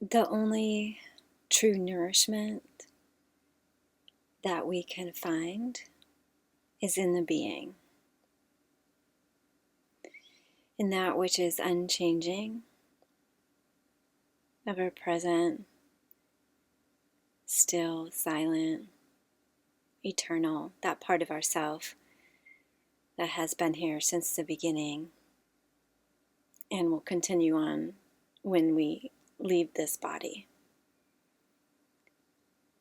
the only true nourishment that we can find is in the being, in that which is unchanging, ever present, still, silent, eternal, that part of ourself that has been here since the beginning and will continue on when we leave this body.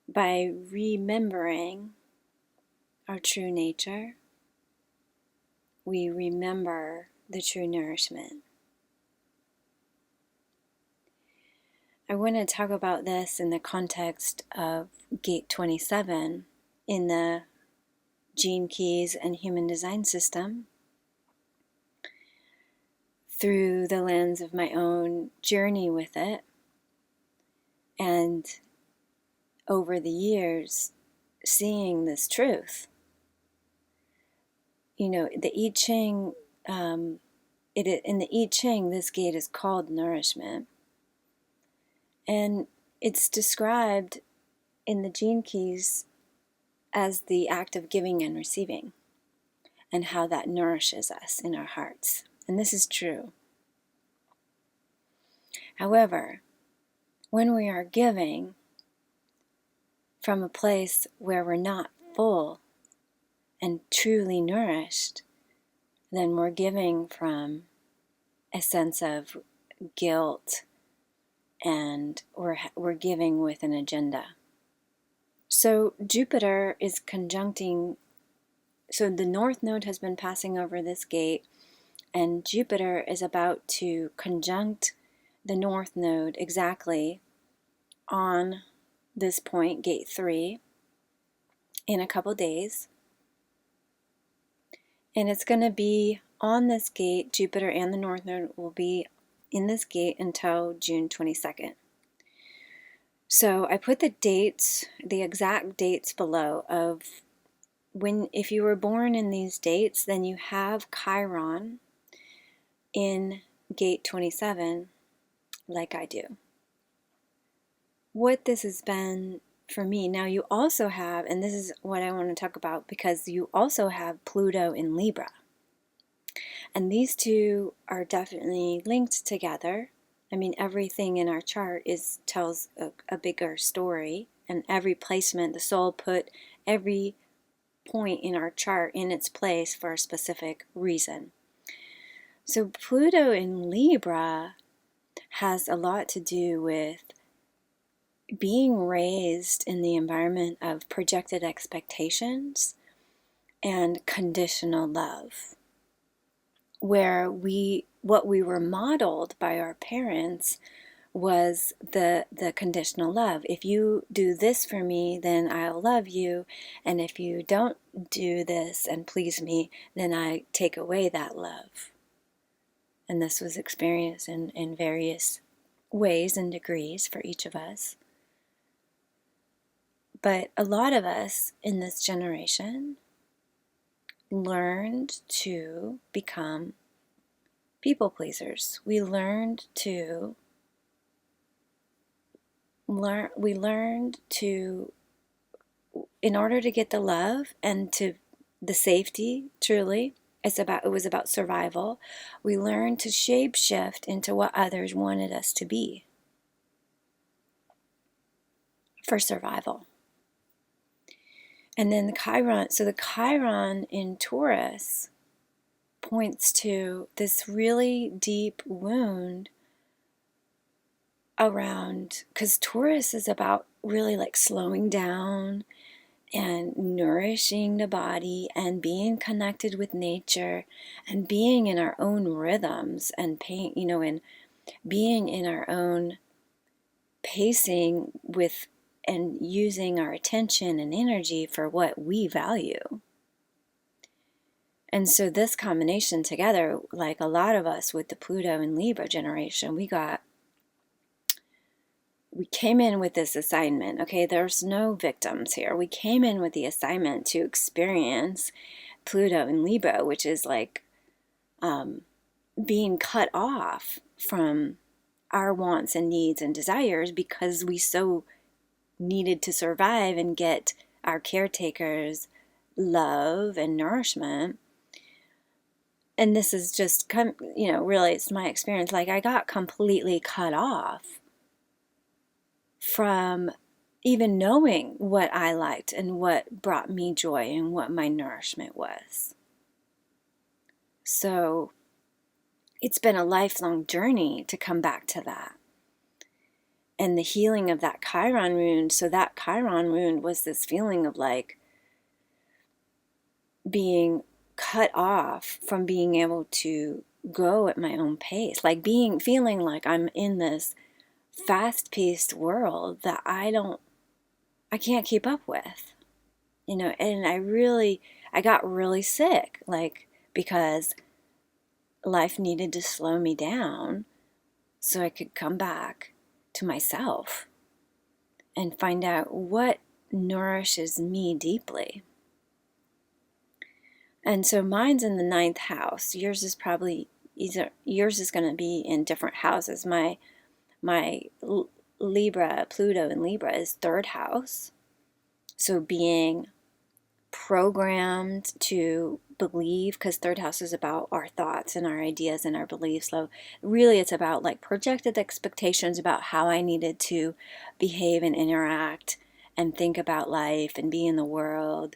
By remembering our true nature, we remember the true nourishment. I want to talk about this in the context of Gate 27 in the Gene Keys and Human Design System through the lens of my own journey with it, and over the years seeing this truth. You know, the I Ching, in the I Ching, this gate is called nourishment. And it's described in the Gene Keys as the act of giving and receiving, and how that nourishes us in our hearts. And this is true. However, when we are giving from a place where we're not full and truly nourished, then we're giving from a sense of guilt, and we're giving with an agenda. So Jupiter is conjuncting, so the North Node has been passing over this gate, and Jupiter is about to conjunct the North Node exactly on this point, Gate 3, in a couple days. And it's going to be on this gate, Jupiter and the North Node will be in this gate until June 22nd. So I put the dates, the exact dates below of when, if you were born in these dates, then you have Chiron in Gate 27, like I do. What this has been for me, now you also have, and this is what I want to talk about, because you also have Pluto in Libra. And these two are definitely linked together. I mean, everything in our chart tells a bigger story, and every placement, the soul put every point in our chart in its place for a specific reason. So Pluto in Libra has a lot to do with being raised in the environment of projected expectations and conditional love, where what we were modeled by our parents was the conditional love. If you do this for me, then I'll love you, and if you don't do this and please me, then I take away that love. And this was experienced in various ways and degrees for each of us. But a lot of us in this generation learned to become people pleasers. We learned to, in order to get the love and to the safety, truly, it was about survival. We learned to shape shift into what others wanted us to be for survival. And then the Chiron in Taurus points to this really deep wound around, because Taurus is about really like slowing down and nourishing the body and being connected with nature and being in our own rhythms and and being in our own pacing with and using our attention and energy for what we value. And so this combination together, like a lot of us with the Pluto and Libra generation, we came in with this assignment. Okay, there's no victims here. We came in with the assignment to experience Pluto and Libra, which is like being cut off from our wants and needs and desires because we so needed to survive and get our caretakers love and nourishment. And this is just, really, it's my experience. Like, I got completely cut off from even knowing what I liked and what brought me joy and what my nourishment was. So it's been a lifelong journey to come back to that. And the healing of that Chiron wound. So that Chiron wound was this feeling of like being cut off from being able to go at my own pace, like feeling like I'm in this fast-paced world that I can't keep up with, and I got really sick, like, because life needed to slow me down so I could come back to myself and find out what nourishes me deeply. And so mine's in the 9th house. Yours is going to be in different houses. My Libra, Pluto in Libra is 3rd house. So being programmed to believe, because 3rd house is about our thoughts and our ideas and our beliefs. So really it's about like projected expectations about how I needed to behave and interact and think about life and be in the world.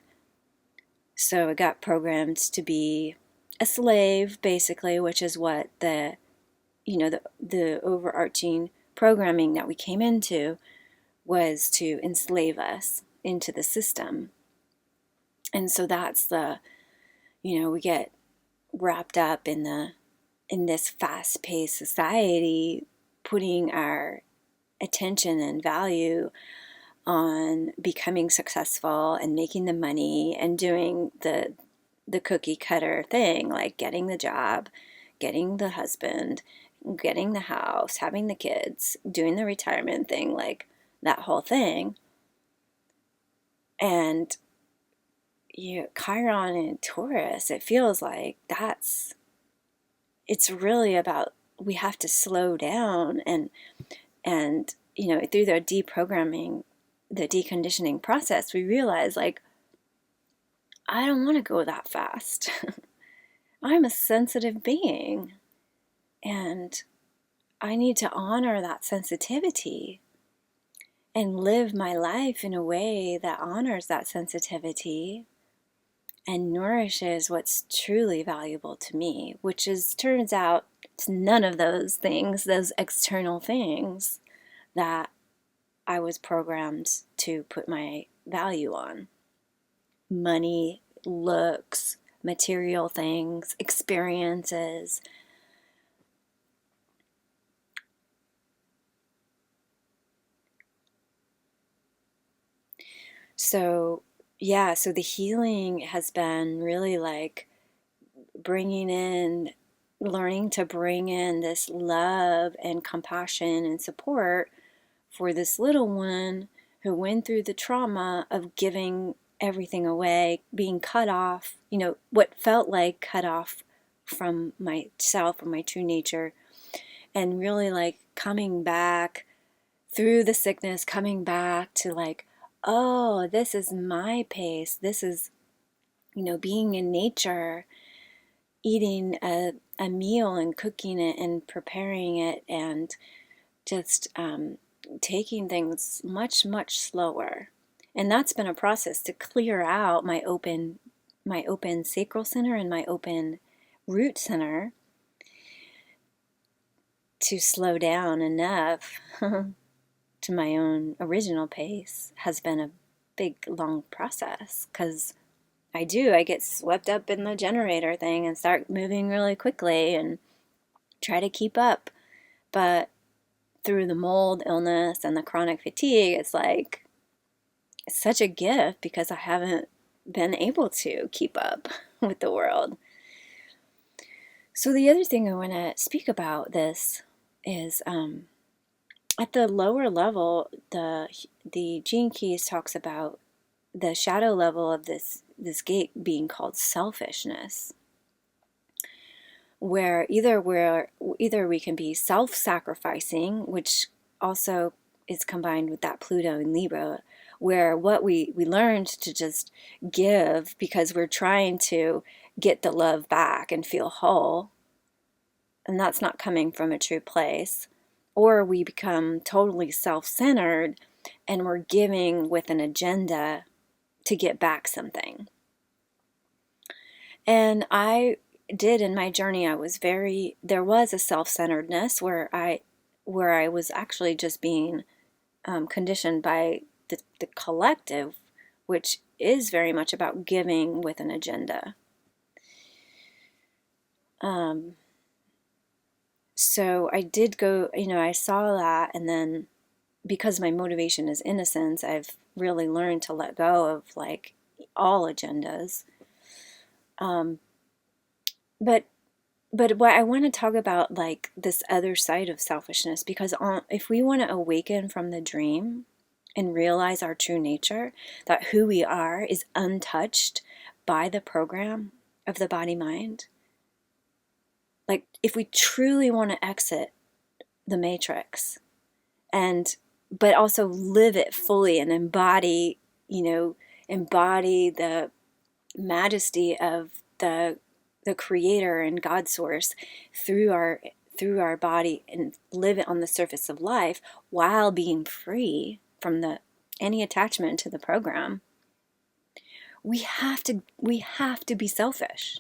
So I got programmed to be a slave, basically, which is what the overarching programming that we came into was, to enslave us into the system. And so that's we get wrapped up in this fast-paced society, putting our attention and value on becoming successful and making the money and doing the cookie cutter thing, like getting the job, getting the husband, getting the house, having the kids, doing the retirement thing, like that whole thing. And Chiron and Taurus, it feels like it's really about, we have to slow down and through the deprogramming, the deconditioning process, we realize, like, I don't want to go that fast. I'm a sensitive being, and I need to honor that sensitivity and live my life in a way that honors that sensitivity and nourishes what's truly valuable to me, which turns out it's none of those things, those external things that I was programmed to put my value on. Money, looks, material things, experiences. So the healing has been really like learning to bring in this love and compassion and support for this little one who went through the trauma of giving everything away, being cut off, what felt like cut off from myself or my true nature, and really like coming back through the sickness, coming back to like, oh, this is my pace. This is, being in nature, eating a meal and cooking it and preparing it, and just taking things much, much slower. And that's been a process to clear out my open sacral center and my open root center, to slow down enough to my own original pace. Has been a big, long process, because I get swept up in the generator thing and start moving really quickly and try to keep up. But through the mold illness and the chronic fatigue, it's like, it's such a gift, because I haven't been able to keep up with the world. So the other thing I want to speak about this is, at the lower level, the Gene Keys talks about the shadow level of this gate being called selfishness, where either we can be self-sacrificing, which also is combined with that Pluto in Libra, where what we learned to just give because we're trying to get the love back and feel whole, and that's not coming from a true place. Or we become totally self-centered and we're giving with an agenda to get back something. And I did in my journey, there was a self-centeredness where I was actually just being conditioned by the collective, which is very much about giving with an agenda. So I did go, I saw that, and then because my motivation is innocence, I've really learned to let go of like all agendas. But what I want to talk about, like this other side of selfishness, because if we want to awaken from the dream and realize our true nature, that who we are is untouched by the program of the body mind. Like if we truly want to exit the matrix but also live it fully and embody the majesty of the creator and God source through our body, and live it on the surface of life while being free from any attachment to the program, we have to be selfish,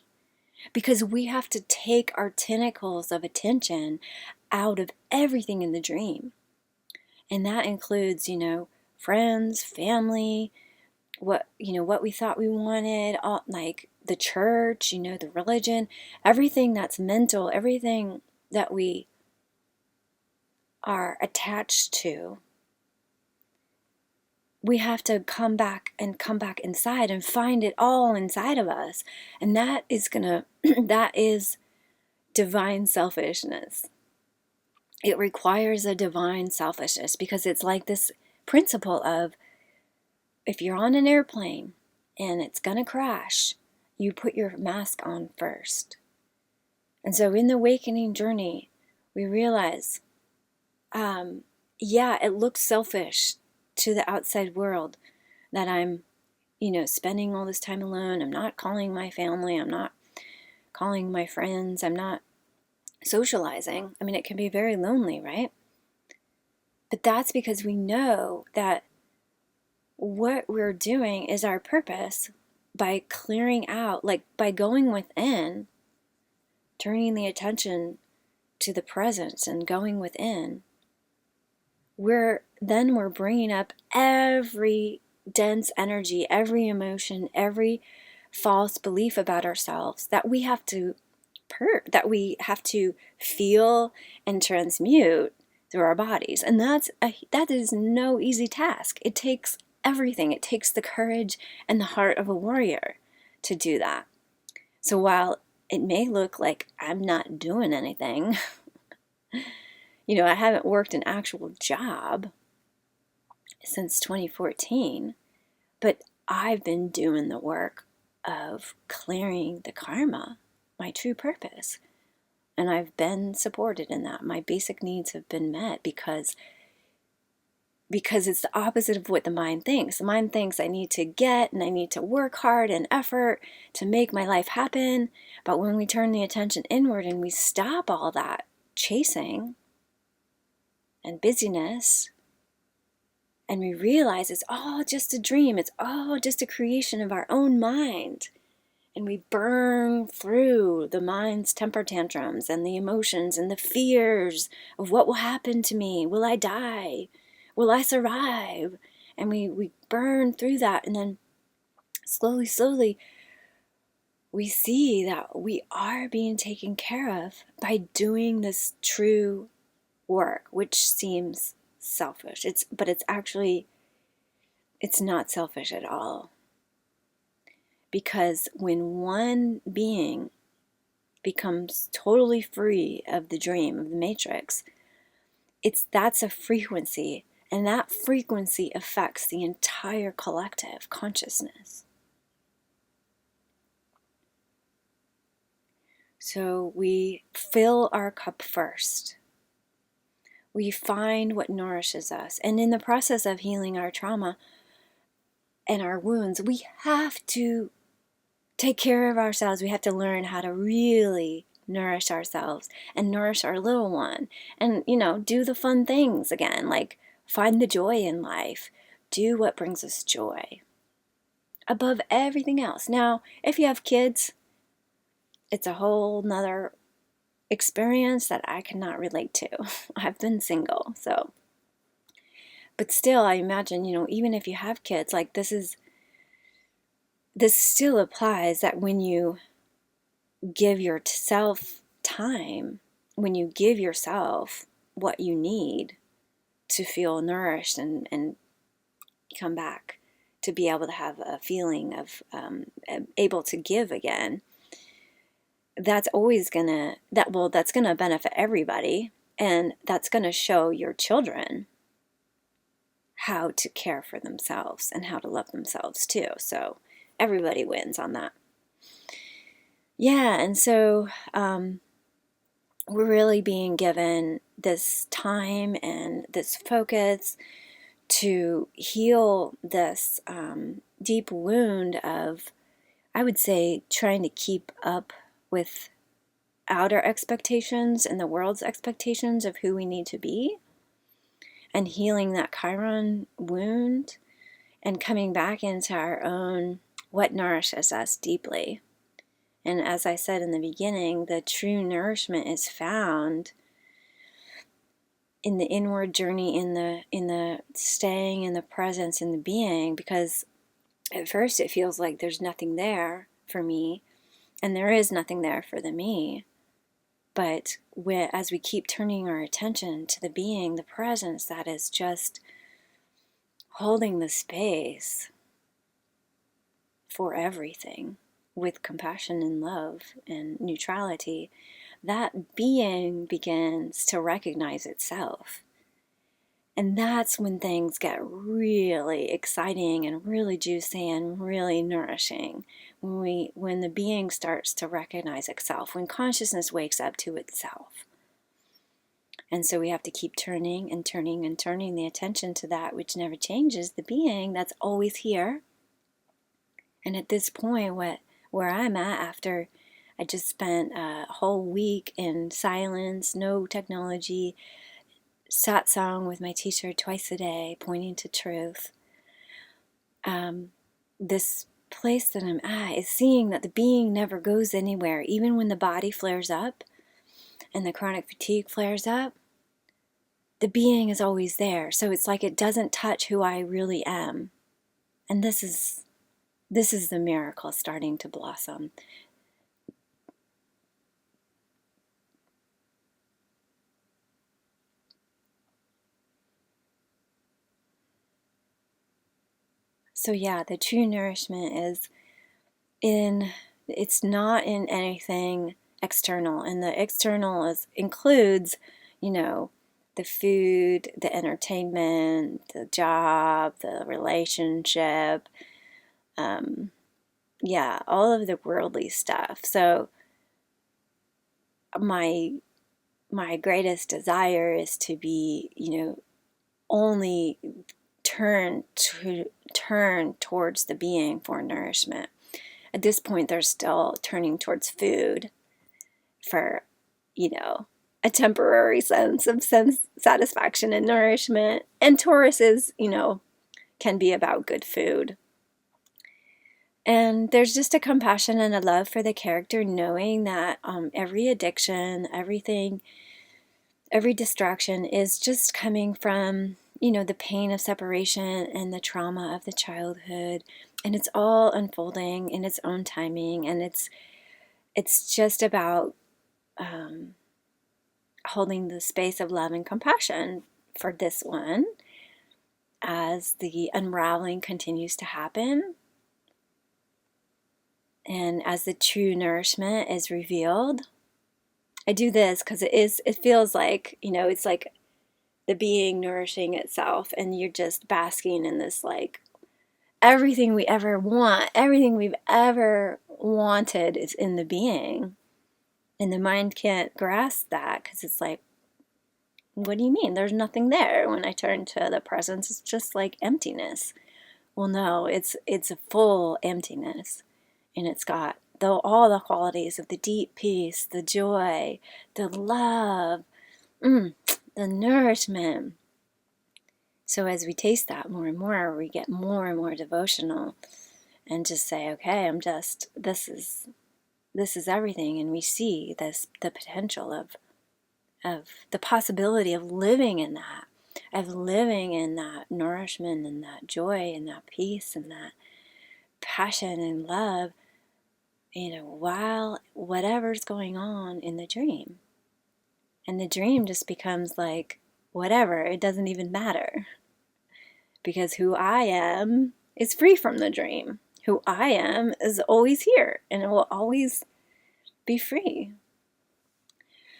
because we have to take our tentacles of attention out of everything in the dream. And that includes, friends, family, what we thought we wanted, all, like the church, the religion, everything that's mental, everything that we are attached to. We have to come back inside and find it all inside of us. And that is divine selfishness. It requires a divine selfishness, because it's like this principle of, if you're on an airplane and it's going to crash, you put your mask on first. And so in the awakening journey, we realize, it looks selfish to the outside world that I'm, spending all this time alone. I'm not calling my family. I'm not calling my friends. I'm not socializing. I mean, it can be very lonely, right? But that's because we know that what we're doing is our purpose by clearing out, like by going within, turning the attention to the presence and going within. We're bringing up every dense energy, every emotion, every false belief about ourselves that we have to that we have to feel and transmute through our bodies. And that is no easy task. It takes everything. It takes the courage and the heart of a warrior to do that. So while it may look like I'm not doing anything, I haven't worked an actual job since 2014, but I've been doing the work of clearing the karma, my true purpose. And I've been supported in that. My basic needs have been met because it's the opposite of what the mind thinks. The mind thinks I need to get and I need to work hard and effort to make my life happen. But when we turn the attention inward and we stop all that chasing and busyness, and we realize it's all just a dream, it's all just a creation of our own mind, and we burn through the mind's temper tantrums and the emotions and the fears of what will happen to me. Will I die? Will I survive? And we burn through that, and then slowly, we see that we are being taken care of by doing this true work, which seems selfish. It's not selfish at all. Because when one being becomes totally free of the dream, of the matrix, that's a frequency, and that frequency affects the entire collective consciousness. So we fill our cup first. We find what nourishes us. And in the process of healing our trauma and our wounds, we have to take care of ourselves. We have to learn how to really nourish ourselves and nourish our little one. And, do the fun things again, like find the joy in life. Do what brings us joy above everything else. Now, if you have kids, it's a whole nother experience that I cannot relate to. I've been single, so. But still, I imagine, even if you have kids, like this still applies that when you give yourself time, when you give yourself what you need to feel nourished and come back to be able to have a feeling of able to give again, that's gonna benefit everybody, and that's gonna show your children how to care for themselves and how to love themselves too. So everybody wins on that. Yeah, and so we're really being given this time and this focus to heal this deep wound of, I would say, trying to keep up with outer expectations and the world's expectations of who we need to be, and healing that Chiron wound and coming back into our own, what nourishes us deeply. And as I said in the beginning, the true nourishment is found in the inward journey, in the staying in the presence, in the being, because at first it feels like there's nothing there for me, and there is nothing there for the me. But as we keep turning our attention to the being, the presence that is just holding the space for everything with compassion and love and neutrality, that being begins to recognize itself. And that's when things get really exciting and really juicy and really nourishing. When the being starts to recognize itself, when consciousness wakes up to itself. And so we have to keep turning and turning and turning the attention to that which never changes, the being that's always here. And at this point, where I'm at, after I just spent a whole week in silence, no technology, satsang with my teacher twice a day, pointing to truth. This place that I'm at is seeing that the being never goes anywhere, even when the body flares up and the chronic fatigue flares up. The being is always there. So it's like it doesn't touch who I really am. And this is the miracle starting to blossom. So yeah, the true nourishment it's not in anything external. And the external includes, the food, the entertainment, the job, the relationship, all of the worldly stuff. So my greatest desire is to be, only turn towards the being for nourishment. At this point, they're still turning towards food for, a temporary sense of satisfaction and nourishment. And Taurus is, can be about good food. And there's just a compassion and a love for the character, knowing that every addiction, every distraction is just coming from, the pain of separation and the trauma of the childhood. And it's all unfolding in its own timing. And it's just about holding the space of love and compassion for this one as the unraveling continues to happen. And as the true nourishment is revealed. I do this because it feels like, it's like the being nourishing itself, and you're just basking in this, like, everything we ever want, everything we've ever wanted is in the being. And the mind can't grasp that because it's like, what do you mean? There's nothing there. When I turn to the presence, it's just like emptiness. Well, no, it's a full emptiness, and it's got all the qualities of the deep peace, the joy, the love, the nourishment. So as we taste that more and more, we get more and more devotional, and just say, okay, this is everything, and we see the potential of the possibility of living in that, nourishment and that joy and that peace and that passion and love, while whatever's going on in the dream. And the dream just becomes like, whatever, it doesn't even matter. Because who I am is free from the dream. Who I am is always here, and it will always be free.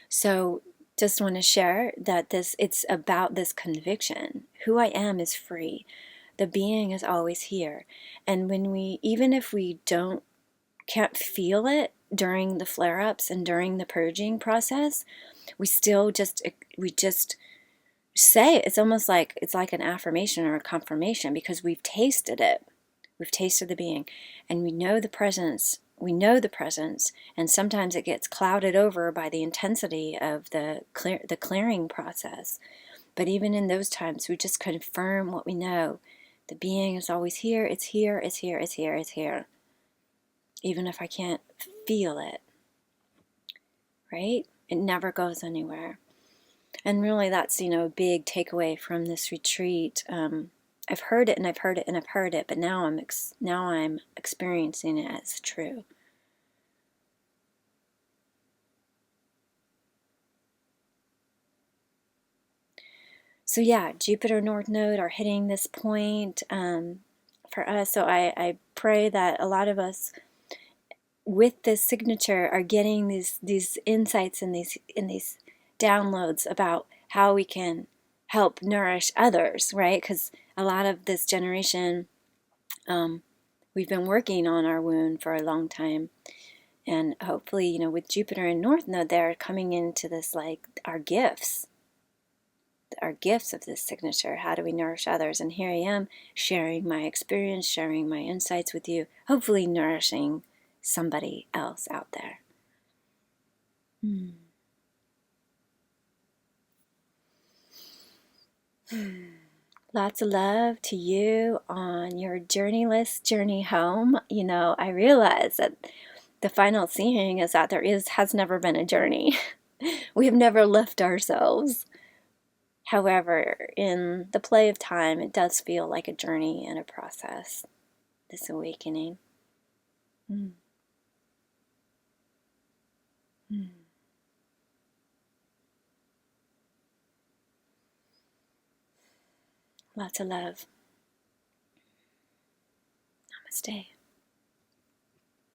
So just want to share that it's about this conviction. Who I am is free. The being is always here. And even if we can't feel it during the flare-ups and during the purging process, we just say it. It's almost like it's like an affirmation or a confirmation, because we've tasted it. We've tasted the being, and we know the presence. And sometimes it gets clouded over by the intensity of the clearing process. But even in those times, we just confirm what we know. The being is always here. It's here. It's here. It's here. It's here. Even if I can't feel it, right? It never goes anywhere. And really, that's, a big takeaway from this retreat. I've heard it and I've heard it and I've heard it, but now I'm experiencing it as true. So yeah, Jupiter North Node are hitting this point for us. So I pray that a lot of us with this signature are getting these insights and these downloads about how we can help nourish others, right? Because a lot of this generation, we've been working on our wound for a long time. And hopefully, with Jupiter and North Node, they're coming into this, like, our gifts of this signature. How do we nourish others? And here I am sharing my experience, sharing my insights with you, hopefully nourishing somebody else out there. Lots of love to you on your journeyless journey home. I realize that the final seeing is that has never been a journey. We have never left ourselves. However, in the play of time, it does feel like a journey and a process, this awakening. Lots of love. Namaste.